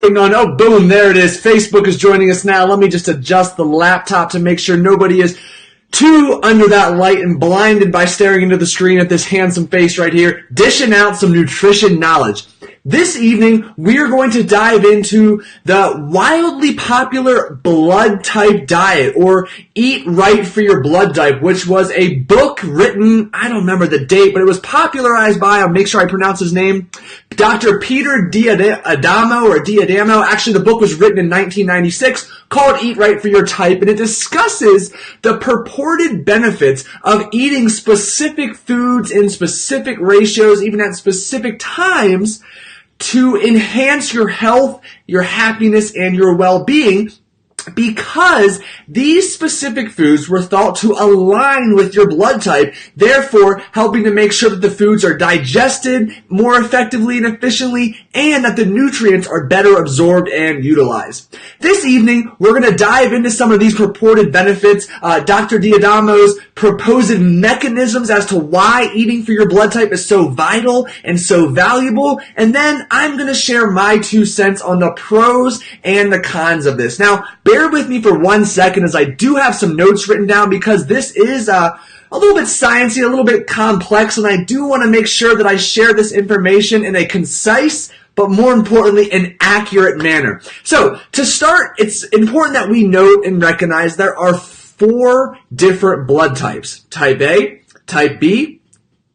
hopping on. Oh, boom, there it is. Facebook is joining us now. Let me just adjust the laptop to make sure nobody is too under that light and blinded by staring into the screen at this handsome face right here, dishing out some nutrition knowledge. This evening, we are going to dive into the wildly popular blood type diet, or Eat Right for Your Blood Type, which was a book written, I don't remember the date, but it was popularized by, I'll make sure I pronounce his name, Dr. Peter Diadamo. Actually, the book was written in 1996, called Eat Right for Your Type, and it discusses the purported benefits of eating specific foods in specific ratios, even at specific times, to enhance your health, your happiness, and your well-being, because these specific foods were thought to align with your blood type, therefore helping to make sure that the foods are digested more effectively and efficiently, and that the nutrients are better absorbed and utilized. This evening, we're going to dive into some of these purported benefits, Dr. Diadamo's proposed mechanisms as to why eating for your blood type is so vital and so valuable, and then I'm going to share my 2 cents on the pros and the cons of this. Now, bear with me for 1 second as I do have some notes written down, because this is a little bit sciencey, a little bit complex, and I do want to make sure that I share this information in a concise, but more importantly, an accurate manner. So, to start, it's important that we note and recognize there are 4 different blood types. Type A, Type B,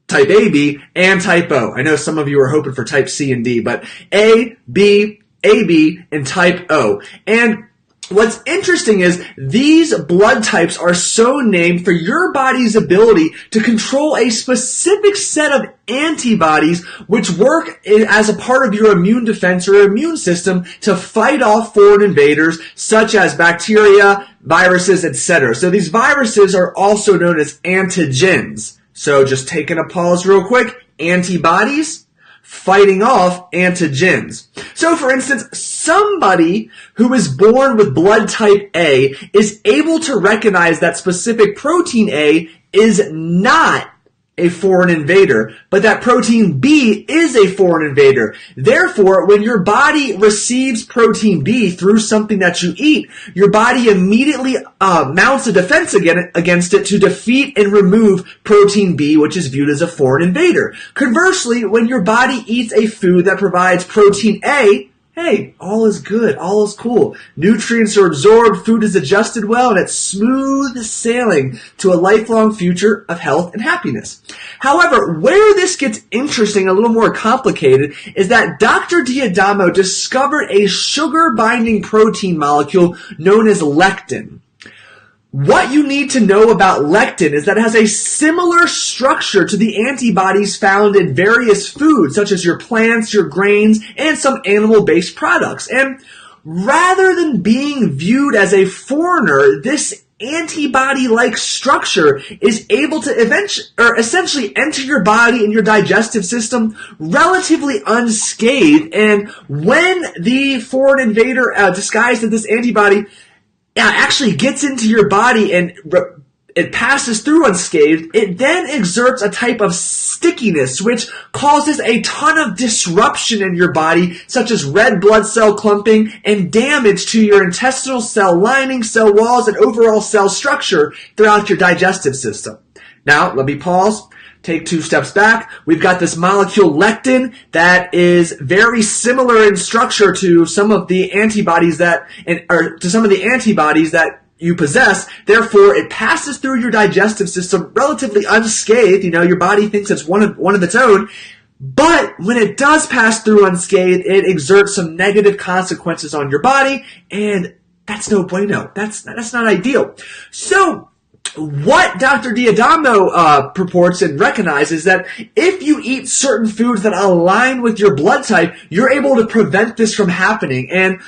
Type AB, and Type O. I know some of you are hoping for Type C and D, but A, B, AB, and Type O. And what's interesting is these blood types are so named for your body's ability to control a specific set of antibodies which work as a part of your immune defense or immune system to fight off foreign invaders such as bacteria, viruses, etc. So these viruses are also known as antigens. So just taking a pause real quick, antibodies fighting off antigens. So for instance, somebody who is born with blood type A is able to recognize that specific protein A is not a foreign invader, but that protein B is a foreign invader. Therefore, when your body receives protein B through something that you eat, your body immediately mounts a defense against it to defeat and remove protein B, which is viewed as a foreign invader. Conversely, when your body eats a food that provides protein A, hey, all is good, all is cool. Nutrients are absorbed, food is adjusted well, and it's smooth sailing to a lifelong future of health and happiness. However, where this gets interesting, a little more complicated, is that Dr. Diadamo discovered a sugar-binding protein molecule known as lectin. What you need to know about lectin is that it has a similar structure to the antibodies found in various foods, such as your plants, your grains, and some animal-based products. And rather than being viewed as a foreigner, this antibody-like structure is able to essentially enter your body and your digestive system relatively unscathed. And when the foreign invader disguised as this antibody actually gets into your body and it passes through unscathed, it then exerts a type of stickiness which causes a ton of disruption in your body, such as red blood cell clumping and damage to your intestinal cell lining, cell walls, and overall cell structure throughout your digestive system. Now, let me pause. Take 2 steps back. We've got this molecule lectin that is very similar in structure to some of the antibodies that you possess. Therefore, it passes through your digestive system relatively unscathed. You know, your body thinks it's one of its own. But when it does pass through unscathed, it exerts some negative consequences on your body, and that's no bueno. That's not ideal. So, what Dr. Diadamo purports and recognizes is that if you eat certain foods that align with your blood type, you're able to prevent this from happening. And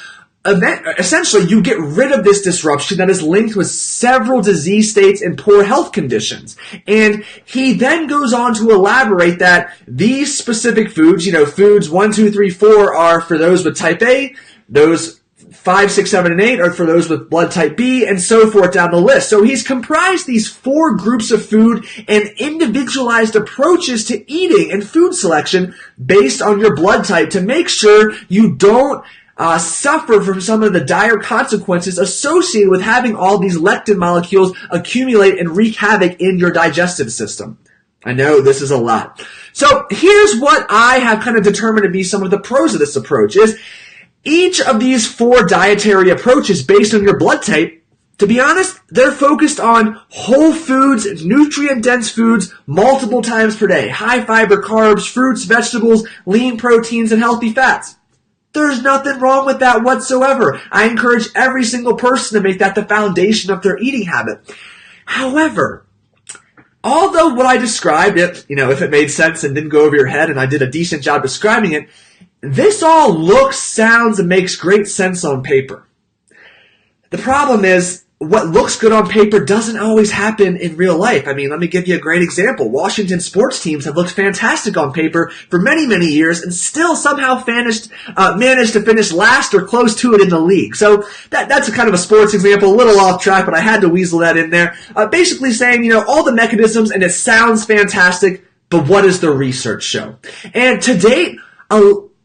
essentially, you get rid of this disruption that is linked with several disease states and poor health conditions. And he then goes on to elaborate that these specific foods, foods 1, 2, 3, 4 are for those with type A, those 5, 6, 7, and 8 are for those with blood type B, and so forth down the list. So he's comprised these 4 groups of food and individualized approaches to eating and food selection based on your blood type to make sure you don't suffer from some of the dire consequences associated with having all these lectin molecules accumulate and wreak havoc in your digestive system. I know this is a lot. So here's what I have kind of determined to be some of the pros of this approach is each of these 4 dietary approaches based on your blood type, to be honest, they're focused on whole foods, nutrient-dense foods multiple times per day, high fiber carbs, fruits, vegetables, lean proteins, and healthy fats. There's nothing wrong with that whatsoever. I encourage every single person to make that the foundation of their eating habit. However, although what I described, if it made sense and didn't go over your head and I did a decent job describing it, this all looks, sounds, and makes great sense on paper. The problem is, what looks good on paper doesn't always happen in real life. I mean, let me give you a great example. Washington sports teams have looked fantastic on paper for many, many years and still somehow managed to finish last or close to it in the league. So that's a kind of a sports example, a little off track, but I had to weasel that in there. Basically saying, all the mechanisms, and it sounds fantastic, but what does the research show? And to date,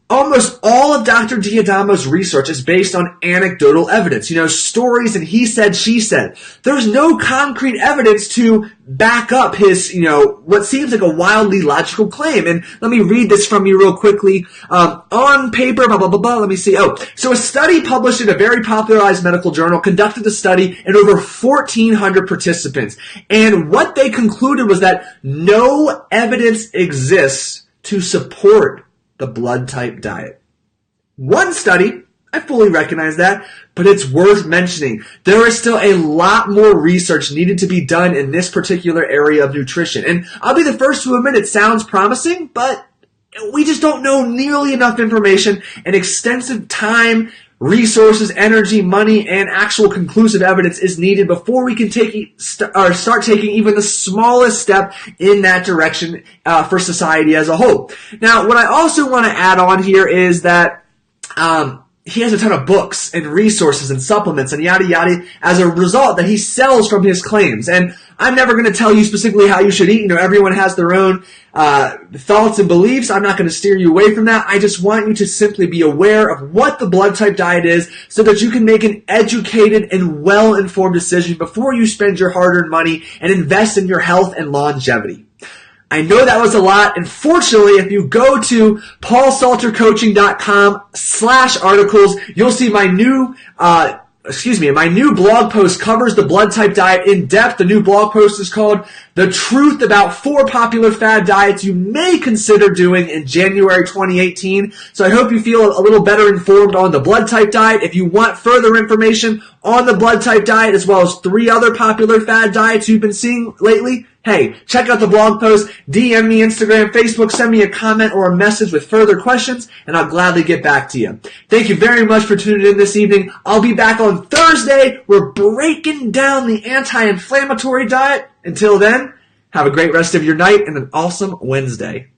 almost all of Dr. D'Adamo's research is based on anecdotal evidence, stories and he said, she said. There's no concrete evidence to back up his, what seems like a wildly logical claim. And let me read this from you real quickly. On paper, blah, blah, blah, blah, let me see. So a study published in a very popularized medical journal conducted the study in over 1,400 participants. And what they concluded was that no evidence exists to support the blood type diet. One study, I fully recognize that, but it's worth mentioning. There is still a lot more research needed to be done in this particular area of nutrition. And I'll be the first to admit it sounds promising, but we just don't know nearly enough information, and extensive time, resources, energy, money, and actual conclusive evidence is needed before we can start taking even the smallest step in that direction for society as a whole. Now, what I also want to add on here is that he has a ton of books and resources and supplements and yada yada as a result that he sells from his claims. And I'm never going to tell you specifically how you should eat. Everyone has their own thoughts and beliefs. I'm not going to steer you away from that. I just want you to simply be aware of what the blood type diet is so that you can make an educated and well-informed decision before you spend your hard-earned money and invest in your health and longevity. I know that was a lot, and fortunately, if you go to paulsaltercoaching.com/articles, you'll see my new blog post covers the blood type diet in depth. The new blog post is called The Truth About 4 Popular Fad Diets You May Consider Doing in January 2018. So I hope you feel a little better informed on the blood type diet. If you want further information on the blood type diet as well as 3 other popular fad diets you've been seeing lately, hey, check out the blog post, DM me Instagram, Facebook, send me a comment or a message with further questions, and I'll gladly get back to you. Thank you very much for tuning in this evening. I'll be back on Thursday. We're breaking down the anti-inflammatory diet. Until then, have a great rest of your night and an awesome Wednesday.